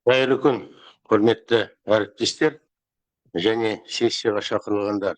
Қайырлы күн, құрметті әріптестер және сессияға шақырылғандар.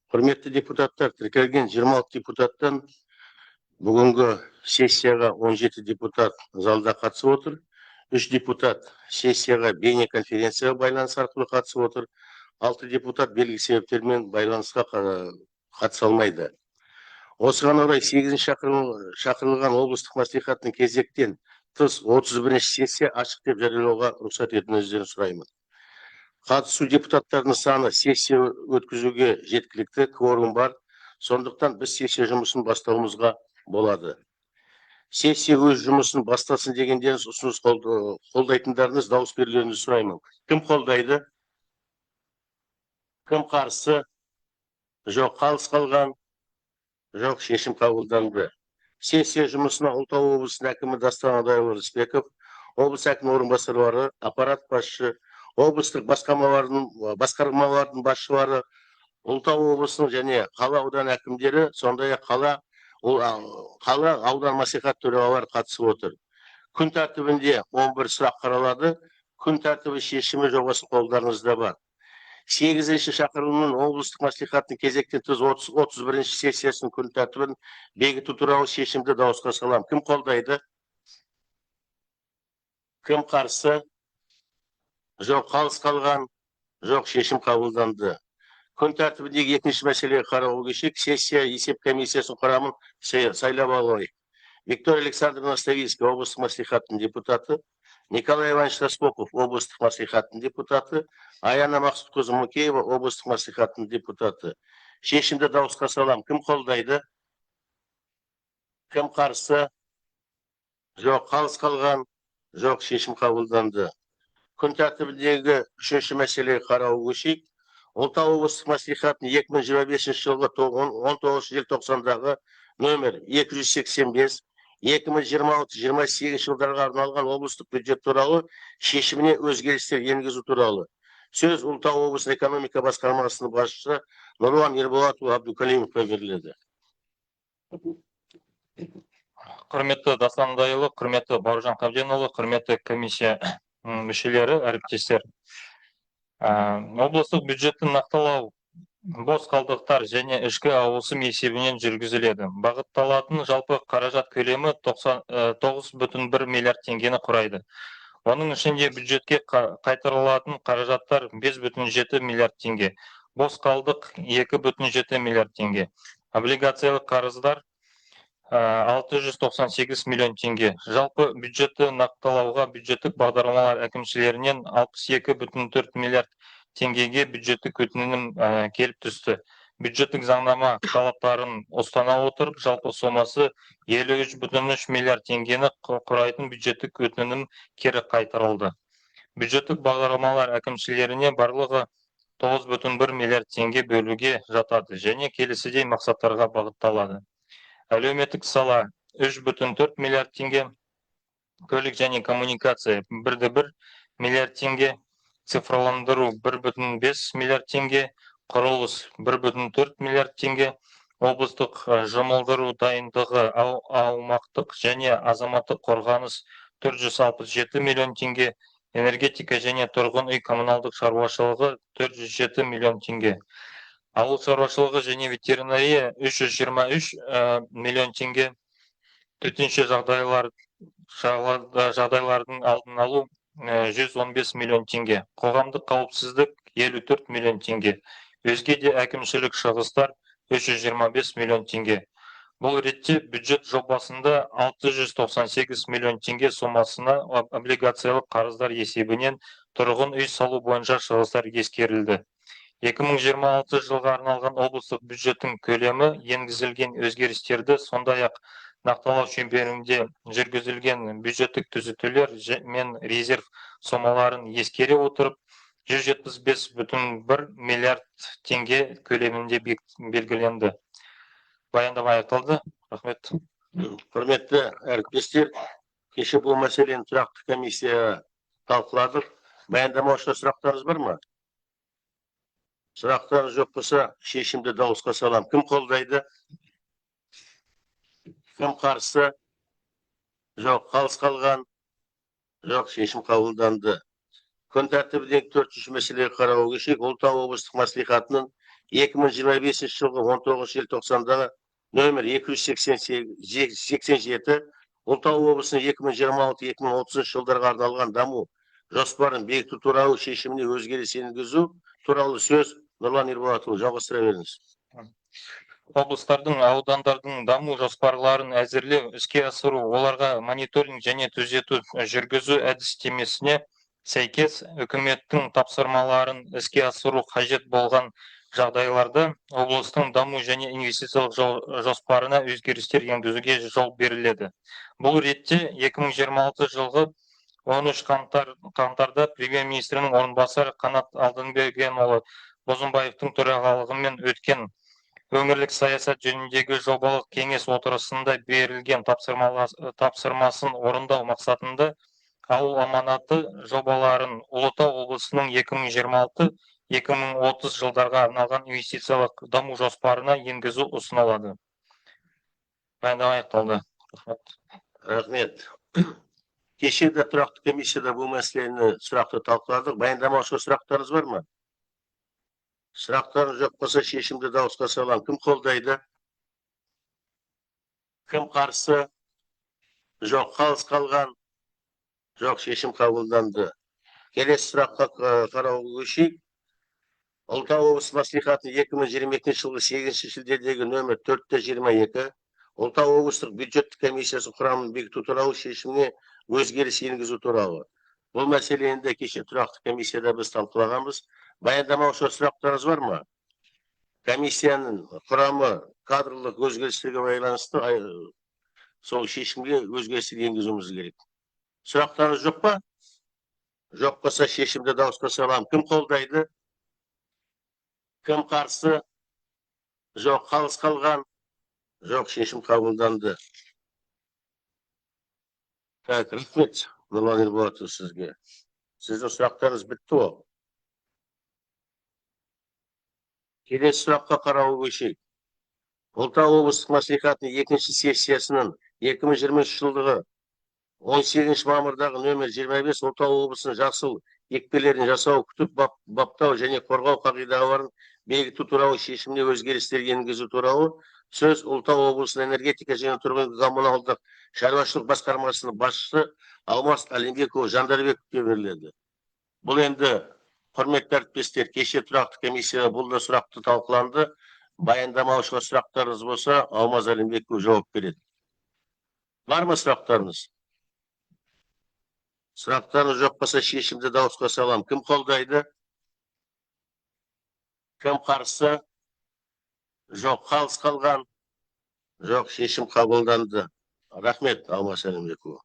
Құрметті депутаттар, тіркелген 26 депутаттан бүгінгі сессияға 17 депутат залда қатысып отыр. 3 депутат сессияға бейнеконференцияға байланыс арқылы қатысып отыр. 6 депутат белгілі себептермен байланысқа қатыса алмайды. Осыған орай 8 шақырылған облыстық мәслихаттың кезектен тыс 31-ші сессия ашық деп жариялауға рұқсат етуіңіздерін сұраймын. Қатысу депутаттарының саны сессия өткізуге жеткілікті, кворум бар. Сондықтан біз сессия жұмысын бастауымызға болады. Сессия өз жұмысын бастасын дегендеріңіз ұсыныс қолдайтындарыңыз дауыс берулеріңізді сұраймын. Кім қолдайды? Кім қарсы? Жоқ, қалыс қалған? Жоқ, шешім қабылданды. Сессия жұмысына Ұлытау облысының әкімі Дастан Адайұлы Рысбеков, облыс әкімі орынбасарлары, аппарат басшысы, облыстық басқармалардың басшылары, Ұлытау облысының және қала аудан әкімдері, сондай-ақ қала аудан мәслихат төрағалары қатысып отыр. Күн тәртібінде 11 сұрақ қаралады. Күн тәртібі шешімі жобасы қолдарыңызда бар. 8-ші шақырылымның облыстық мәслихаттың кезектен тыс 31-ші сессиясының күн тәртібін бекіту туралы шешімді дауысқа салам. Кім қолдайды? Кім қарсы? Жоқ, қалыс қалған? Жоқ, шешім қабылданды. Күн тәртібіндегі екінші мәселеге қарауға көшейік. Сессия есеп комиссиясының құрамын сайлап алайық. Виктория Александровна Ставицкая, облыстық мәслихаттың депутаты, Николай Иванович Распопов, облыстық мәслихаттың депутаты, Аяна Мақсұтқызы Мукеева, облыстық мәслихаттың депутаты. Шешімді дауысқа салам. Кім қолдайды? Кім қарсы? Жоқ, қалыс қалған? Жоқ, шешім қабылданды. Күн тәртібіндегі үшінші мәселеге қарауға көшейік. Ұлытау облыстық мәслихаттың 2025 жылғы 19 желтоқсандағы нөмір 285 2026-28 жылдарға арналған облыстық бюджет туралы шешіміне өзгерістер енгізу туралы. Сөз Ұлытау облысының экономика басқармасының басшысы Нұрлан Ерболатұлы Абдукалимовқа беріледі. Құрметті Дастан Адайұлы, құрметті Бауыржан Қабденұлы, құрметті комиссия мүшелері, әріптестер. Облыстық бюджеттің нақтылау бос қалдықтар және ішкі ауысым есебінен жүргізіледі. Бағытталатын жалпы қаражат көлемі 9,1 миллиард теңгені құрайды. Оның ішінде бюджетке қайтарылатын қаражаттар 5,7 миллиард теңге. Бос қалдық 2,7 миллиард теңге. Облигациялық қарыздар 698 миллион теңге. Жалпы бюджетті нақтылауға бюджеттік бағдарламалар әкімшілерінен 62,4 миллиард теңгеге бюджеттік өтінім келіп түсті. Бюджеттік заңнама талаптарын ұстана отырып, жалпы сомасы 53,3 миллиард теңгені құрайтын бюджеттік өтінім кері қайтарылды. Бюджеттік бағдарламалар әкімшілеріне барлығы 9,1 миллиард теңге бөлуге жатады және келесідей мақсаттарға бағытталады. Әлеуметтік сала 3,4 миллиард теңге, көлік және коммуникация 1,1 миллиард теңге, цифрландыру 1,5 миллиард теңге, құрылыс 1,4 миллиард теңге, облыстық жұмылдыру дайындығы аумақтық және азаматтық қорғаныс 467 миллион теңге, энергетика және тұрғын үй коммуналдық шаруашылығы 407 миллион теңге. Ауыл шаруашылығы және ветеринария 323 миллион теңге, төтенше жағдайлардың алдын алу 115 миллион теңге, қоғамдық қауіпсіздік 54 миллион теңге, өзге де әкімшілік шығыстар 325 миллион теңге. Бұл ретте бюджет жобасында 698 миллион теңге сомасына облигациялық қарыздар есебінен тұрғын үй салу бойынша шығыстар ескерілді. 2026 жылға арналған облыстық бюджеттің көлемі енгізілген өзгерістерді, сондай-ақ нақтылау шеңберінде жүргізілген бюджеттік түзетулер мен резерв сомаларын ескере отырып, 175,1 миллиард теңге көлемінде белгіленді. Баяндама аяқталды. Рахмет. Құрметті әріптестер, кеше бұл мәселені тұрақты комиссия талқыладық. Баяндамашы сұрақтарыңыз бар ма? Сұрақтарыңыз жоқ болса, шешімді дауысқа салам. Кім қолдайды? Кім қарсы? Жоқ, қалыс қалған? Жоқ, шешім қабылданды. Күн тәртібіндегі 4-ші мәселеге қарауға көшейік. Ұлытау облыстық мәслихатының 2025 жылғы 19 желтоқсандағы нөмір 287 Ұлытау облысының 2026-2030 жылдарға арналған даму жоспарын бекіту туралы шешіміне өзгеріс енгізу туралы сөз Нұрлан Ерболатұлы, жалғастыра беріңіз. Облыстардың, аудандардың даму жоспарларын әзірлеу, іске асыру, оларға мониторинг және түзету жүргізу әдістемесіне сәйкес үкіметтің тапсырмаларын іске асыру қажет болған жағдайларда облыстың даму және инвестициялық жоспарына өзгерістер енгізуге жол беріледі. Бұл ретте 2026 жылғы 13 қаңтарда премьер-министрінің орынбасары Қанат Алдынбергенұлы Бозымбаевтың төрағалығымен өткен өңірлік саясат жөніндегі жобалық кеңес отырысында берілген тапсырмасын орындау мақсатында ауыл аманаты жобаларын Ұлытау облысының 2026-2030 жылдарға арналған инвестициялық даму жоспарына енгізу ұсынылады. Баяндама аяқталды. Рахмет. Кешегі тұрақты комиссияда бұл мәселені сұрақты талқыладық. Баяндамашы сұрақтарыңыз бар ма? Сұрақтарыңыз жоқ болса шешімді дауысқа салам. Кім қолдайды? Кім қарсы? Жоқ, қалыс қалған? Жоқ, шешім қабылданды. Келесі сұраққа қарауға көшейік. Ұлытау облысы мәслихатының 2022 жылғы 8 шілдедегі нөмір 4-22 Ұлытау облыстық бюджеттік комиссиясы құрамын бекіту туралы шешіміне өзгеріс енгізу туралы. Бұл мәселені кеше тұрақты комиссияда біз талқылағанбыз. Баяндамаушы сұрақтарыңыз бар ма? Комиссияның құрамы кадрлық өзгерістерге байланысты сол шешімге өзгерістер енгізуіміз керек. Сұрақтарыңыз жоқ па? Жоқ болса шешімді дауысқа салам. Кім қолдайды? Кім қарсы? Жоқ, қалыс қалған? Жоқ, шешім қабылданды. Так, рахмет, Нұрлан Ерболатұлы, сізге. Сіздің сұрақтарыңыз бітті ол. Келесі сұраққа қарауға көшейік. Ұлытау облыстық мәслихатының 2-ші сессиясының 2023 жылдығы 18 мамырдағы нөмір 25 Ұлытау облысының жасыл екпелерін жасау, күтіп баптау және қорғау қағидаларын бекіту туралы шешіміне өзгерістер енгізу туралы сөз Ұлытау облысының энергетика және тұрғын коммуналдық шаруашылық басқармасының басшысы Алмас Әлімбекұлы Жандарбековке беріледі. Бұл енді құрметті әріптестер, кеше тұрақты комиссияда бұл да сұрақты талқыланды. Баяндамаушыға сұрақтарыңыз болса, Алмас Әлімбекұлы жауап береді. Бар ма сұрақтарыңыз? Сұрақтарыңыз жоқ болса шешімді дауысқа салам. Кім қолдайды? Кім қарсы? Жоқ, қалыс қалған? Жоқ, шешім қабылданды. Рахмет, Алмас Әлімбекұлы.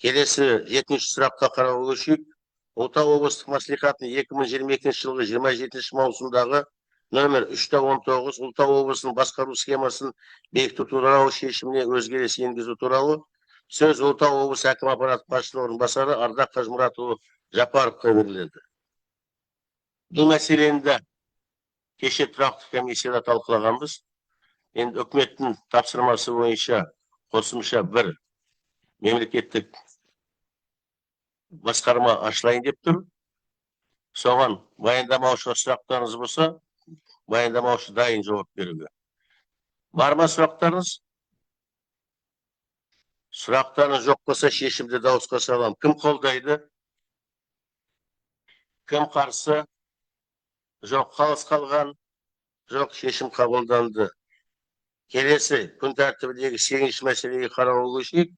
Келесі 7-ші сұраққа қарауға көшейік. Ұлытау облыстық мәслихатының 2022 жылғы 27 маусымдағы нөмір 3-19 Ұлытау облысының басқару схемасын бекіту туралы шешіміне өзгеріс енгізу туралы сөз Ұлытау облысы әкім аппараты басшысының орынбасары Ардақ Қажмұратұлы Жапаровқа беріледі. Бұл мәселені кеше тұрақты комиссияда талқылағанбыз. Енді үкіметтің тапсырмасы бойынша қосымша бір мемлекеттік басқарма ашылайын деп тұр. Соған баяндамаушы сұрақтарыңыз болса, баяндамаушы дайын жауап беруге. Бар ма сұрақтарыңыз? Сұрақтарыңыз жоқ болса шешімді дауысқа салам. Кім қолдайды? Кім қарсы? Жоқ, қалыс қалған? Жоқ, шешім қабылданды. Келесі күн тәртібіндегі 8-ші мәселеге қарауға көшейік.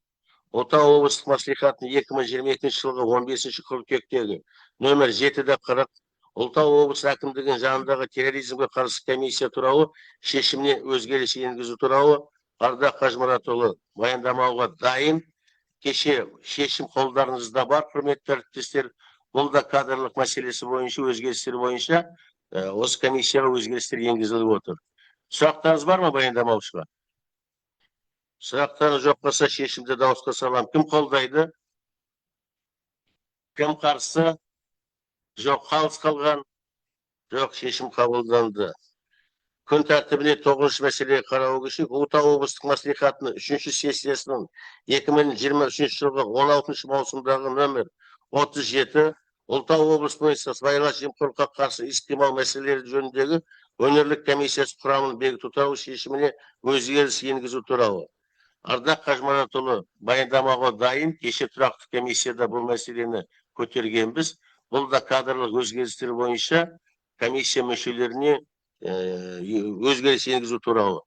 Ұлытау облыстық мәслихатының 2022 жылғы 15 қыркүйектегі нөмір 7-40 Ұлытау облысы әкімдігінің жанындағы терроризмге қарсы комиссия туралы шешіміне өзгеріс енгізу туралы Ардақ Қажмұратұлы баяндамауға дайын. Кеше шешім қолдарыңызда бар, құрметті әріптестер. Бұл да кадрлық мәселесі бойынша, өзгерістер бойынша осы комиссияға өзгерістер енгізіліп отыр. Сұрақтарыңыз бар ма баяндамаушыға? Сұрақтарыңыз жоқ болса шешімді дауысқа салам. Кім қолдайды? Кім қарсы? Жоқ, қалыс қалған? Жоқ, шешім қабылданды. Күн тәртібіне 9-шы мәселеге қарауға көшейік. Ұлытау облыстық мәслихатының 3-ші сессиясының 2023 жылғы 16 маусымдағы нөмір 37 Ұлытау облыс бойынша сыбайлас жемқорлыққа қарсы іс-қимыл мәселелері жөніндегі өңірлік комиссиясы құрамын бекіту туралы шешіміне өзгеріс енгізу туралы. Ардақ Қажмұратұлы баяндамаға дайын, кеше тұрақты комиссияда бұл мәселені көтергенбіз. Бұл да кадрлық өзгерістер бойынша комиссия мүшелеріне өзгеріс енгізу туралы.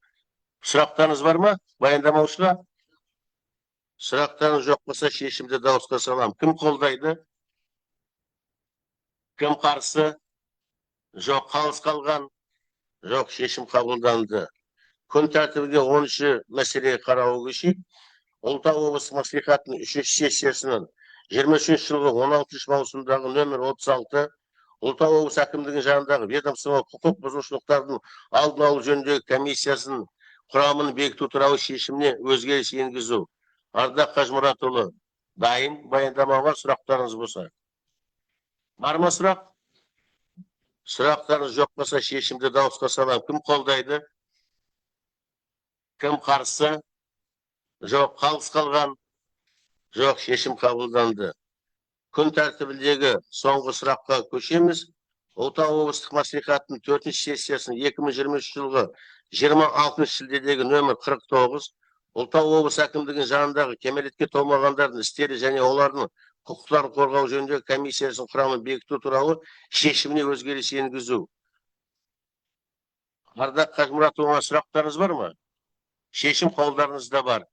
Сұрақтарыңыз бар ма, баяндаушыға? Сұрақтарыңыз жоқ болса, шешімді дауысқа салам. Кім қолдайды? Кім қарсы? Жоқ, қалыс қалған? Жоқ, шешім қабылданды. Күн тәртібінде 10-шы мәселеге қарауға көшейік. Ұлытау облыстық мәслихатының 3-ші сессиясының 23 жылғы 16 маусымдағы нөмір 36 Ұлытау облыс әкімдігінің жанындағы ведомстволық құқық бұзушылықтардың алдын алу жөніндегі комиссиясының құрамын бекіту туралы шешіміне өзгеріс енгізу. Ардақ Қажмұратұлы дайын, баяндамаға сұрақтарыңыз болса. Бар ма сұрақ? Сұрақтарыңыз жоқ болса, шешімді дауысқа салам. Кім қолдайды? Кім қарсы? Жоқ, қалыс қалған? Жоқ, шешім қабылданды. Күн тәртібіндегі соңғы сұраққа көшеміз. Ұлытау облыстық мәслихатының 4-ші сессиясының 2023 жылғы 26 шілдедегі нөмір 49 Ұлытау облыс әкімдігінің жанындағы кәмелетке толмағандардың істері және олардың құқықтарын қорғау жөніндегі комиссиясының құрамын бекіту туралы шешіміне өзгеріс енгізу. Ардақ Қажмұратұлына сұрақтарыңыз бар ма? Шешім қолдарыңызда бар.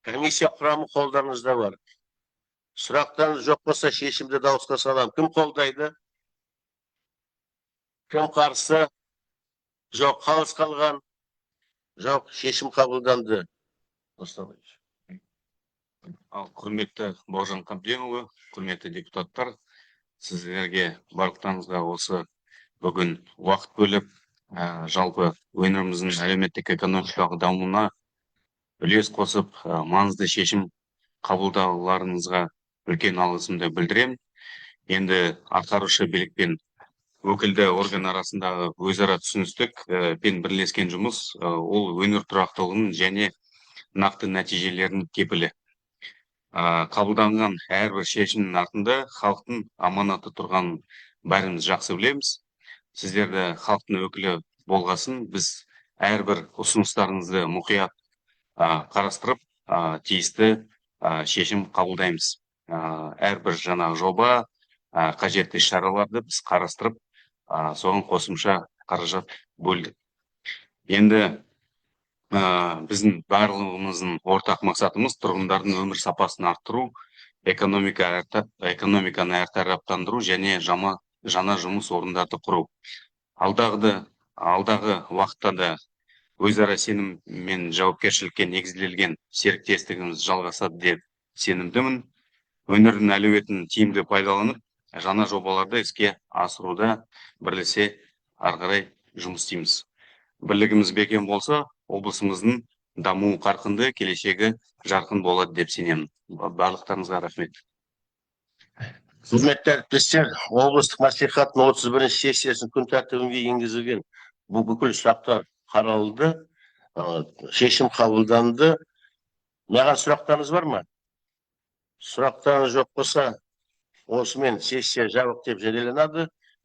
Комиссия құрамы қолдарыңызда бар. Сұрақтарыңыз жоқ болса, шешімді дауысқа салам. Кім қолдайды? Кім қарсы? Жоқ, қалыс қалған? Жоқ, шешім қабылданды. Ал құрметті Бауыржан Қабденұлы, құрметті депутаттар, сіздерге барлықтарыңызға осы бүгін уақыт бөліп, жалпы өңіріміздің әлеуметтік экономикалық дамуына үлес қосып, маңызды шешім қабылдауларыңызға үлкен алғысымды білдіремін. Енді атқарушы билік пен өкілді орган арасындағы өзара түсіністік пен бірлескен жұмыс ол өңір тұрақтылығының және нақты нәтижелерінің кепілі. Қабылданған әрбір шешімнің артында халықтың аманаты тұрғанын бәріміз жақсы білеміз. Сіздерді халықтың өкілі болғасын, біз әрбір ұсыныстарыңызды мұқият қарастырып, тиісті шешім қабылдаймыз. Әрбір жаңа жоба, қажетті шараларды біз қарастырып, соған қосымша қаражат бөлдік. Енді біздің барлығымыздың ортақ мақсатымыз тұрғындардың өмір сапасын арттыру, экономиканы әртараптандыру және жаңа жұмыс орындарды құру. Алдағы уақытта да өзара сенім мен жауапкершілікке негізделген серіктестігіміз жалғасады деп сенімдімін. Өңірдің әлеуетін тиімді пайдаланып, жаңа жобаларды іске асыруда бірлесе ары қарай жұмыс істейміз. Бірлігіміз бекем болса, облысымыздың даму қарқынды, келешегі жарқын болады деп сенемін. Барлықтарыңызға рахмет. Құрметті әріптестер, облыстық мәслихаттың 31-ші сессиясының күн тәртібіне енгізілген бұл бүкіл сұрақтар қаралды, шешім қабылданды. Маған сұрақтарыңыз бар ма? Сұрақтарыңыз жоқ болса, осымен сессия жабық деп жарияланады.